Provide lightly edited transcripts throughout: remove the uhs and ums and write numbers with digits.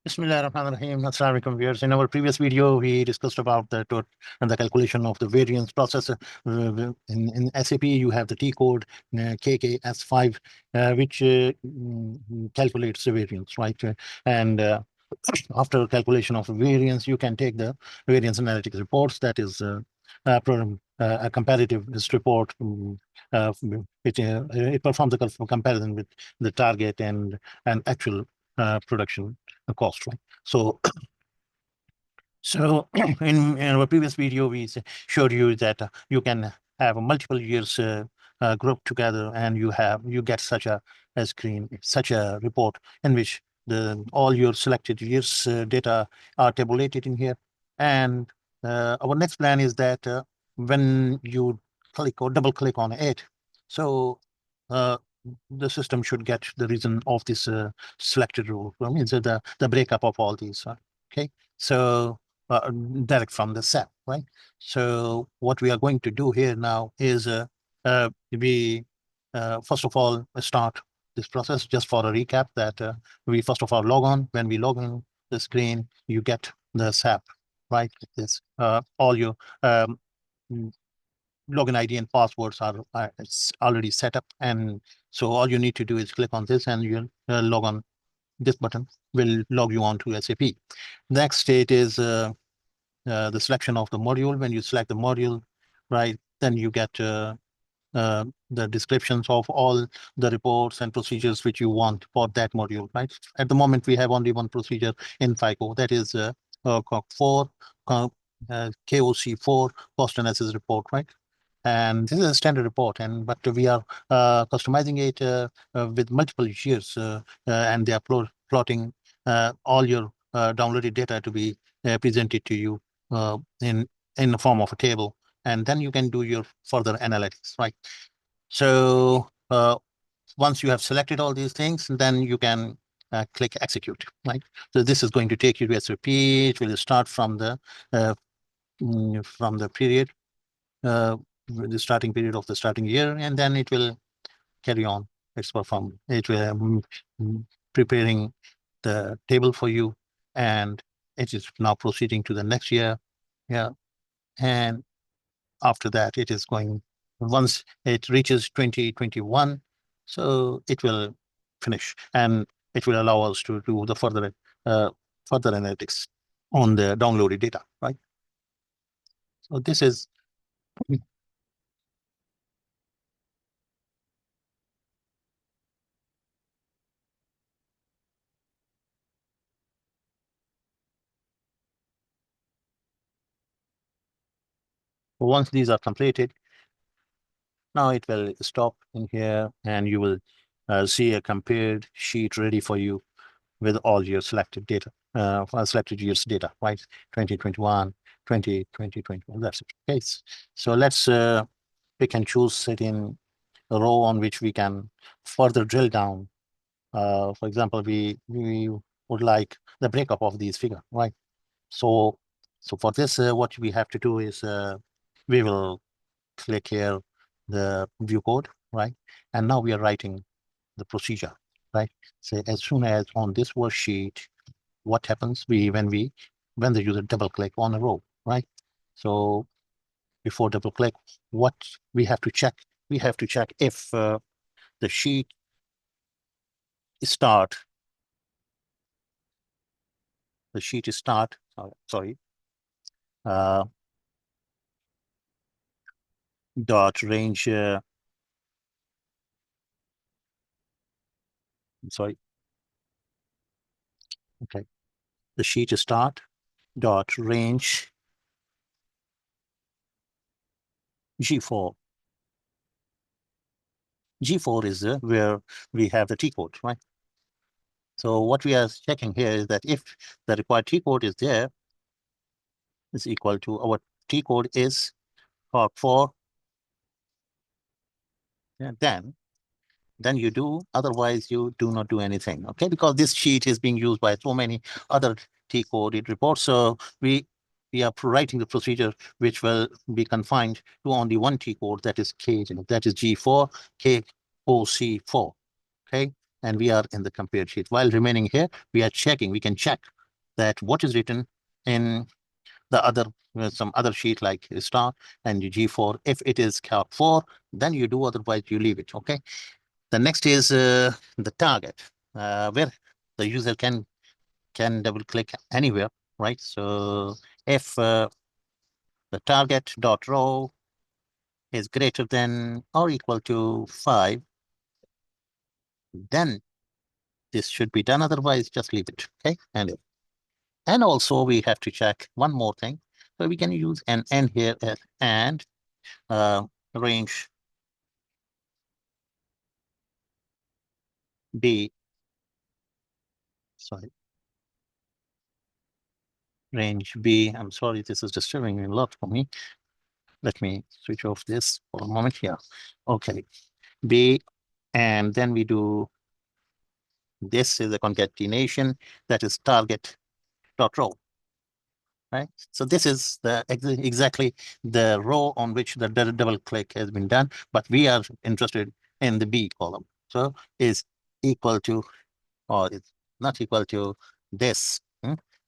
Bismillahirrahmanirrahim. Assalamu alaikum viewers. In our previous video, we discussed about the calculation of the variance process. In SAP, you have the T code KKS5, which calculates the variance, right? And after calculation of variance, you can take the variance analytics reports. That is a comparative report. It performs a comparison with the target and actual production cost, right? So in our previous video, we showed you that you can have multiple years grouped together, and you get such a screen, such a report in which all your selected years data are tabulated in here. And our next plan is that when you click or double click on it, so uh, the system should get the reason of this selected rule. I mean, so the breakup of all these. Okay, so direct from the SAP, right? So what we are going to do here now is we first of all start this process. Just for a recap, that we first of all log on. When we log on the screen, you get the SAP, right? This all your login ID and passwords are it's already set up, and so all you need to do is click on this, and you'll log on. This button will log you on to SAP. Next state is the selection of the module. When you select the module, right, then you get the descriptions of all the reports and procedures which you want for that module, right? At the moment, we have only one procedure in FICO, that is COC4, KOC4, cost analysis report, right? And this is a standard report, but we are customizing it with multiple years, and they are plotting all your downloaded data to be presented to you in the form of a table, and then you can do your further analytics, right? So once you have selected all these things, then you can click execute, right? So this is going to take you to SAP. It will start from the period, the starting period of the starting year, and then it will carry on its perform. It will preparing the table for you, and it is now proceeding to the next year. Yeah, and after that, it is going, once it reaches 2021, so it will finish, and it will allow us to do the further analytics on the downloaded data, right? So this is once these are completed, now it will stop in here, and you will see a compared sheet ready for you with all your selected data, selected years data, right? 2021, 2021, that's it. Okay, so let's pick and choose it in a row on which we can further drill down. For example, we would like the breakup of these figures, right? So for this, what we have to do is we will click here the view code, right? And now we are writing the procedure, right? So as soon as on this worksheet, what happens when the user double click on a row, right? So before double click, what we have to check? We have to check if the sheet start, sorry, uh, dot range, sorry, okay, the sheet start dot range G4. G4 is where we have the T code, right? So what we are checking here is that if the required T code is there, is equal to our T code is COG4, yeah, then you do, otherwise you do not do anything, okay? Because this sheet is being used by so many other T-coded reports. So we are writing the procedure which will be confined to only one T code, that is K, that is G4, KOC4, okay? and we are in the compared sheet. While remaining here, we are checking, we can check that what is written in the other, some other sheet like star and G4. If it is calc 4, then you do, otherwise you leave it, okay? The next is the target, where the user can double click anywhere, right? So if the target dot row is greater than or equal to 5, then this should be done, otherwise just leave it, okay? And also we have to check one more thing. So we can use an and here as and range B, sorry, range B. I'm sorry, this is disturbing a lot for me. Let me switch off this for a moment here. Okay, B, and then we do, this is a concatenation, that is target dot row, right? So this is the exactly the row on which the double click has been done, but we are interested in the B column. So is equal to, or it's not equal to this.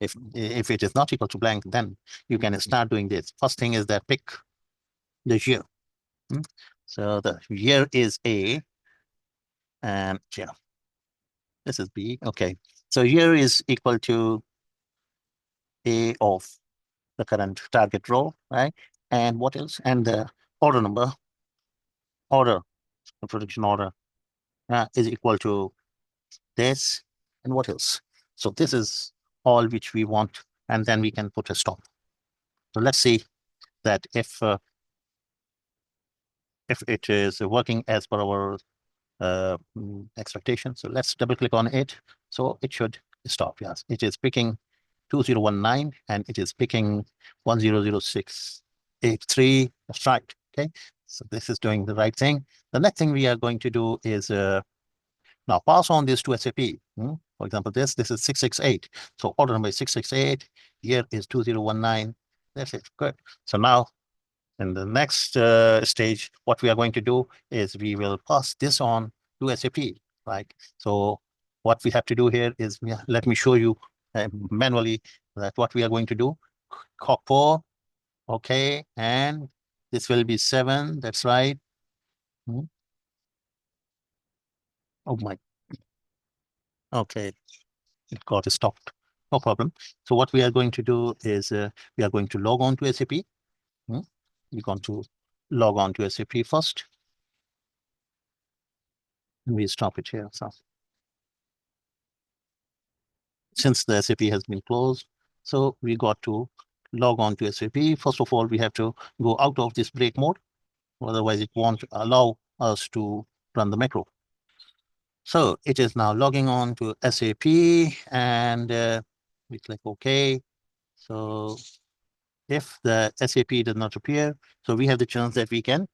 If it is not equal to blank, then you can start doing this. First thing is that pick the year. So the year is A, and yeah, this is B. Okay, so year is equal to A of the current target row, right? And what else? And the order number, order, the production order is equal to this. And what else? So this is all which we want, and then we can put a stop. So let's see that if it is working as per our expectation. So let's double click on it. So it should stop. Yes, it is picking 2019 and it is picking 100683. That's right. Okay, so this is doing the right thing. The next thing we are going to do is now pass on this to SAP. For example, this is 668. So order number is 668. Year is 2019. That's it. Good. So now in the next stage, what we are going to do is we will pass this on to SAP, right? So what we have to do here is, let me show you manually that what we are going to do. Cock 4, okay, and this will be 7, that's right. Oh my, okay, it got stopped, no problem. So what we are going to do is we are going to log on to SAP. We're going to log on to SAP first. And we stop it here. So since the SAP has been closed, so we got to log on to SAP. First of all, we have to go out of this break mode. Otherwise, it won't allow us to run the macro. So it is now logging on to SAP, and we click OK. So if the SAP does not appear, so we have the chance that we can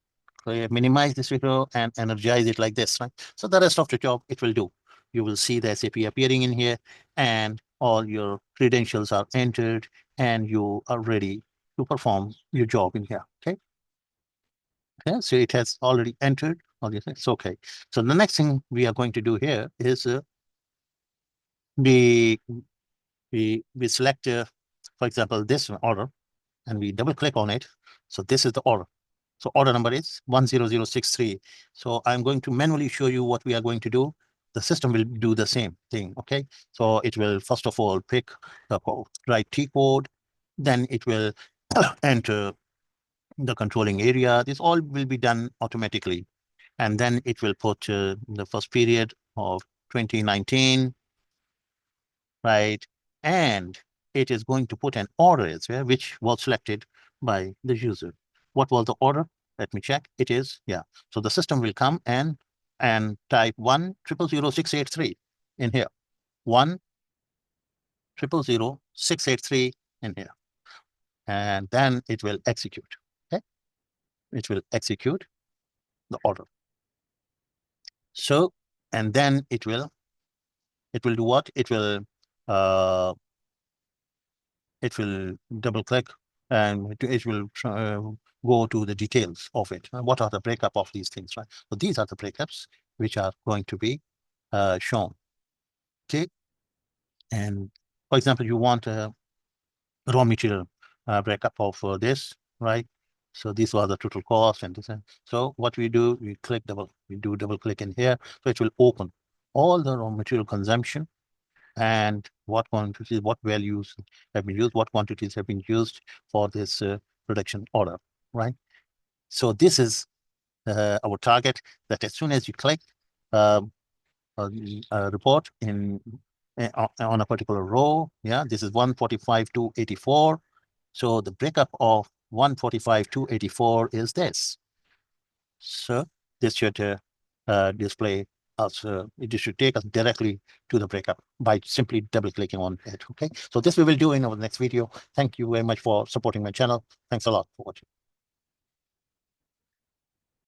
minimize this window and energize it like this, right? So the rest of the job it will do. You will see the SAP appearing in here, and all your credentials are entered, and you are ready to perform your job in here. Okay. Okay, so it has already entered all these things. Okay. So the next thing we are going to do here is we select, for example, this order, and we double click on it. So this is the order. So order number is 10063. So I'm going to manually show you what we are going to do. The system will do the same thing, okay? So it will first of all pick the right T code, then it will enter the controlling area. This all will be done automatically. And then it will put the first period of 2019, right? And it is going to put an order as well, which was selected by the user. What was the order? Let me check. It is, yeah. So the system will come and type 1000683 in here. 1000683 in here. And then it will execute. Okay. It will execute the order. So, and then it will do what? It will double click, and it will go to the details of it. What are the breakup of these things, right? So these are the breakups which are going to be shown. Okay. And for example, you want a raw material breakup of this, right? So these were the total cost and this. So what we do, we do double click in here. So it will open all the raw material consumption and what quantities, what values have been used, what quantities have been used for this production order, right? So this is our target, that as soon as you click a report on a particular row, yeah, this is 145 to 84. So the breakup of 145 to 84 is this. So this should display us, it should take us directly to the breakup by simply double clicking on it. Okay, so this we will do in our next video. Thank you very much for supporting my channel. Thanks a lot for watching.